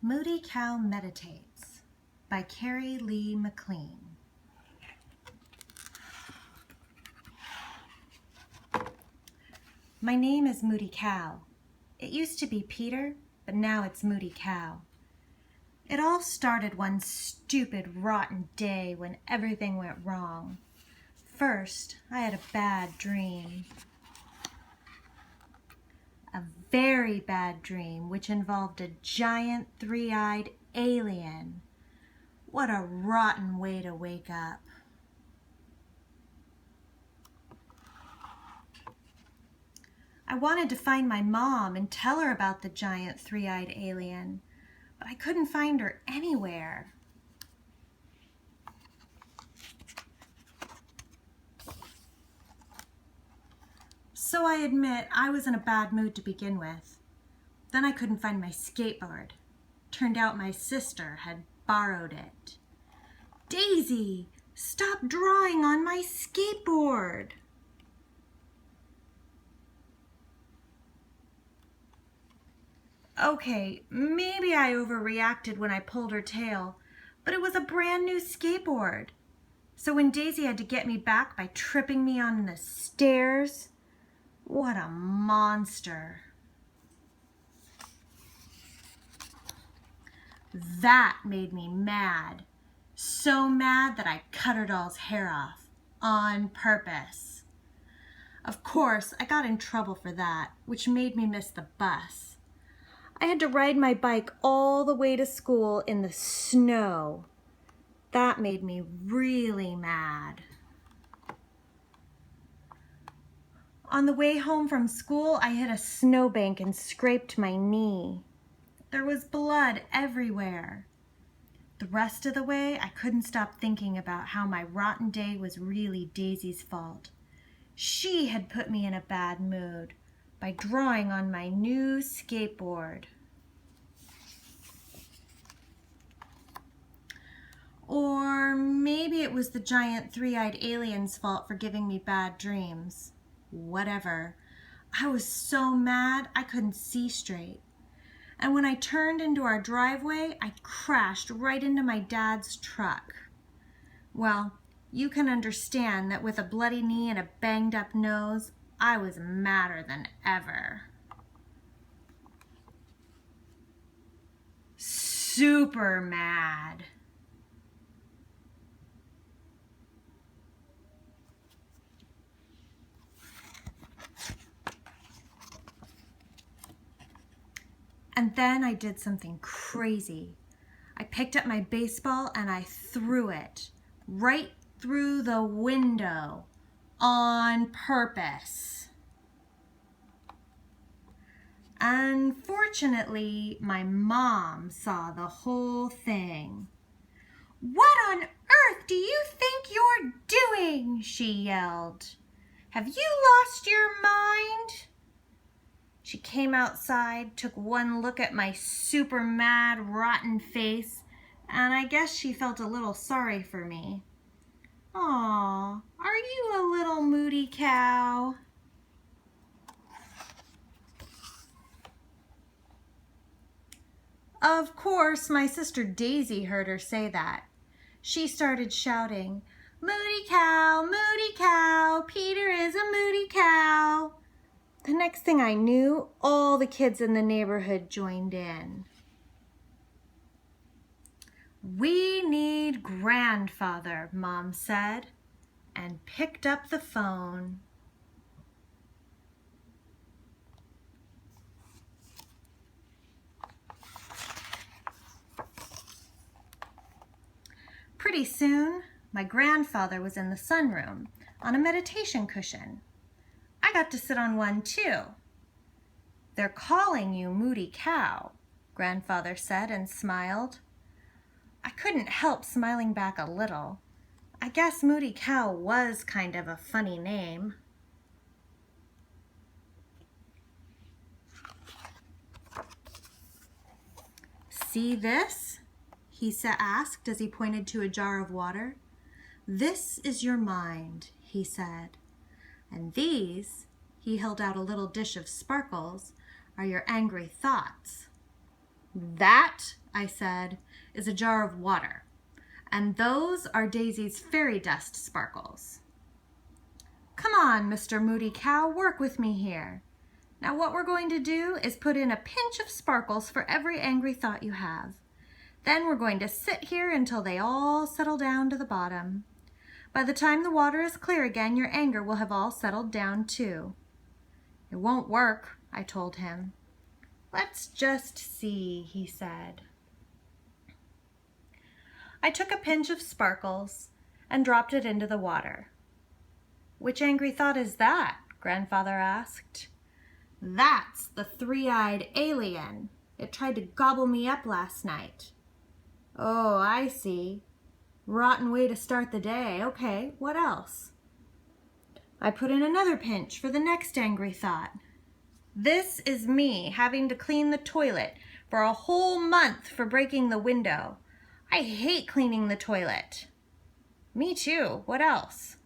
Moody Cow Meditates by Kerry MacLean. My name is Moody Cow. It used to be Peter, but now it's Moody Cow. It all started one stupid, rotten day when everything went wrong. First, I had a bad dream. A very bad dream which involved a giant three-eyed alien. What a rotten way to wake up. I wanted to find my mom and tell her about the giant three-eyed alien, but I couldn't find her anywhere. So I admit I was in a bad mood to begin with. Then I couldn't find my skateboard. Turned out my sister had borrowed it. Daisy, stop drawing on my skateboard. Okay, maybe I overreacted when I pulled her tail, but it was a brand new skateboard. So when Daisy had to get me back by tripping me on the stairs, what a monster. That made me mad. So mad that I cut her doll's hair off on purpose. Of course, I got in trouble for that, which made me miss the bus. I had to ride my bike all the way to school in the snow. That made me really mad. On the way home from school, I hit a snowbank and scraped my knee. There was blood everywhere. The rest of the way, I couldn't stop thinking about how my rotten day was really Daisy's fault. She had put me in a bad mood by drawing on my new skateboard. Or maybe it was the giant three-eyed alien's fault for giving me bad dreams. Whatever. I was so mad I couldn't see straight. And when I turned into our driveway, I crashed right into my dad's truck. Well, you can understand that with a bloody knee and a banged up nose, I was madder than ever. Super mad. And then I did something crazy. I picked up my baseball and I threw it right through the window on purpose. Unfortunately, my mom saw the whole thing. "What on earth do you think you're doing?" she yelled. "Have you lost your mind?" She came outside, took one look at my super mad, rotten face, and I guess she felt a little sorry for me. "Aw, are you a little moody cow?" Of course, my sister Daisy heard her say that. She started shouting, "Moody cow, Moody cow, Peter is a moody cow." The next thing I knew, all the kids in the neighborhood joined in. "We need grandfather," Mom said, and picked up the phone. Pretty soon, my grandfather was in the sunroom on a meditation cushion. I got to sit on one too. "They're calling you Moody Cow," Grandfather said and smiled. I couldn't help smiling back a little. I guess Moody Cow was kind of a funny name. "See this?" he asked as he pointed to a jar of water. "This is your mind," he said. "And these," he held out a little dish of sparkles, "are your angry thoughts." "That," I said, is a jar of water. And those are Daisy's fairy dust sparkles. Come on, Mr. Moody Cow, work with me here. Now what we're going to do is put in a pinch of sparkles for every angry thought you have. Then we're going to sit here until they all settle down to the bottom. By the time the water is clear again, your anger will have all settled down too. It won't work, I told him. Let's just see, he said. I took a pinch of sparkles and dropped it into the water. Which angry thought is that? Grandfather asked. That's the three-eyed alien. It tried to gobble me up last night. Oh, I see. Rotten way to start the day. Okay, what else? I put in another pinch for the next angry thought. This is me having to clean the toilet for a whole month for breaking the window. I hate cleaning the toilet. Me too. What else?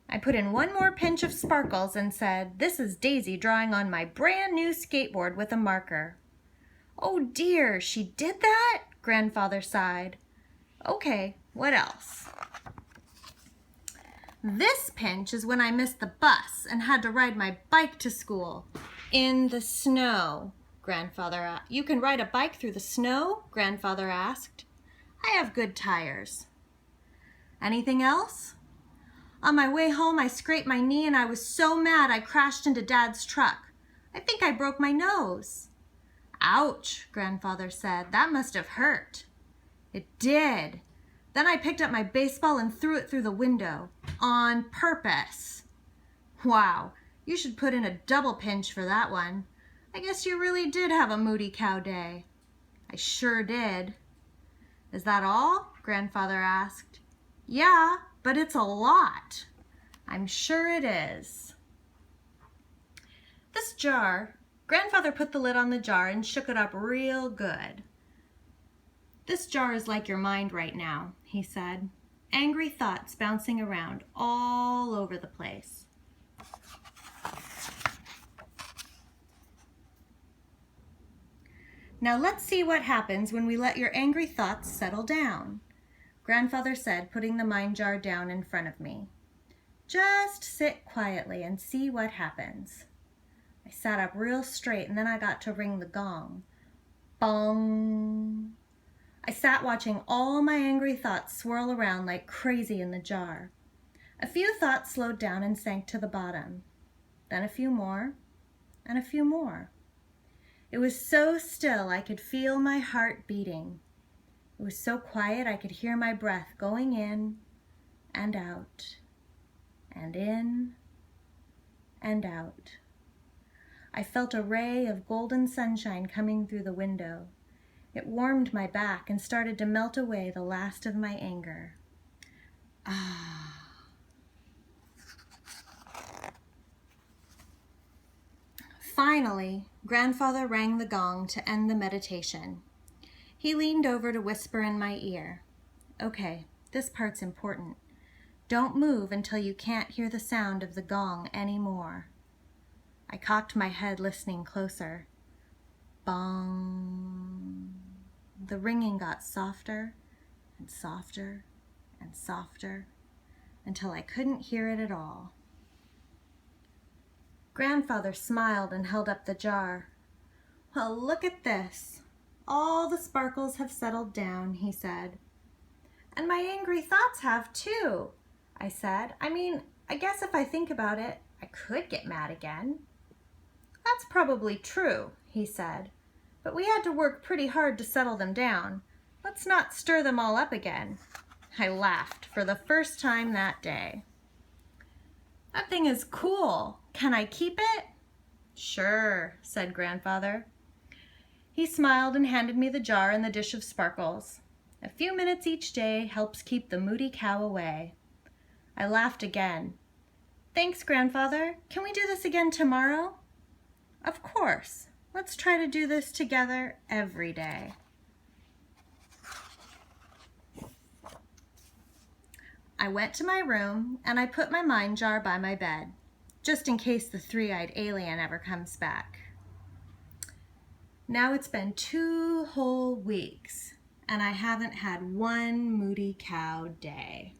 I put in one more pinch of sparkles and said, this is Daisy drawing on my brand new skateboard with a marker. Oh dear, she did that? Grandfather sighed. Okay, what else? This pinch is when I missed the bus and had to ride my bike to school in the snow, Grandfather asked. You can ride a bike through the snow? Grandfather asked. I have good tires. Anything else? On my way home, I scraped my knee and I was so mad I crashed into Dad's truck. I think I broke my nose. Ouch, Grandfather said. That must have hurt. It did. Then I picked up my baseball and threw it through the window. On purpose. Wow, you should put in a double pinch for that one. I guess you really did have a Moody Cow day. I sure did. Is that all? Grandfather asked. Yeah, but it's a lot. I'm sure it is. This jar, Grandfather put the lid on the jar and shook it up real good. This jar is like your mind right now, he said. Angry thoughts bouncing around all over the place. Now let's see what happens when we let your angry thoughts settle down, Grandfather said, putting the mind jar down in front of me. Just sit quietly and see what happens. I sat up real straight and then I got to ring the gong. Bong! I sat watching all my angry thoughts swirl around like crazy in the jar. A few thoughts slowed down and sank to the bottom. Then a few more, and a few more. It was so still I could feel my heart beating. It was so quiet I could hear my breath going in and out, and in and out. I felt a ray of golden sunshine coming through the window. It warmed my back and started to melt away the last of my anger. Ah. Finally, Grandfather rang the gong to end the meditation. He leaned over to whisper in my ear. Okay, this part's important. Don't move until you can't hear the sound of the gong anymore. I cocked my head, listening closer. Bong. The ringing got softer and softer and softer until I couldn't hear it at all. Grandfather smiled and held up the jar. Well, look at this. All the sparkles have settled down, he said. And my angry thoughts have too, I said. I guess if I think about it, I could get mad again. That's probably true, he said. But we had to work pretty hard to settle them down. Let's not stir them all up again. I laughed for the first time that day. That thing is cool. Can I keep it? Sure, said Grandfather. He smiled and handed me the jar and the dish of sparkles. A few minutes each day helps keep the Moody Cow away. I laughed again. Thanks, Grandfather. Can we do this again tomorrow? Of course. Let's try to do this together every day. I went to my room and I put my mind jar by my bed, just in case the three-eyed alien ever comes back. Now it's been 2 whole weeks and I haven't had one Moody Cow day.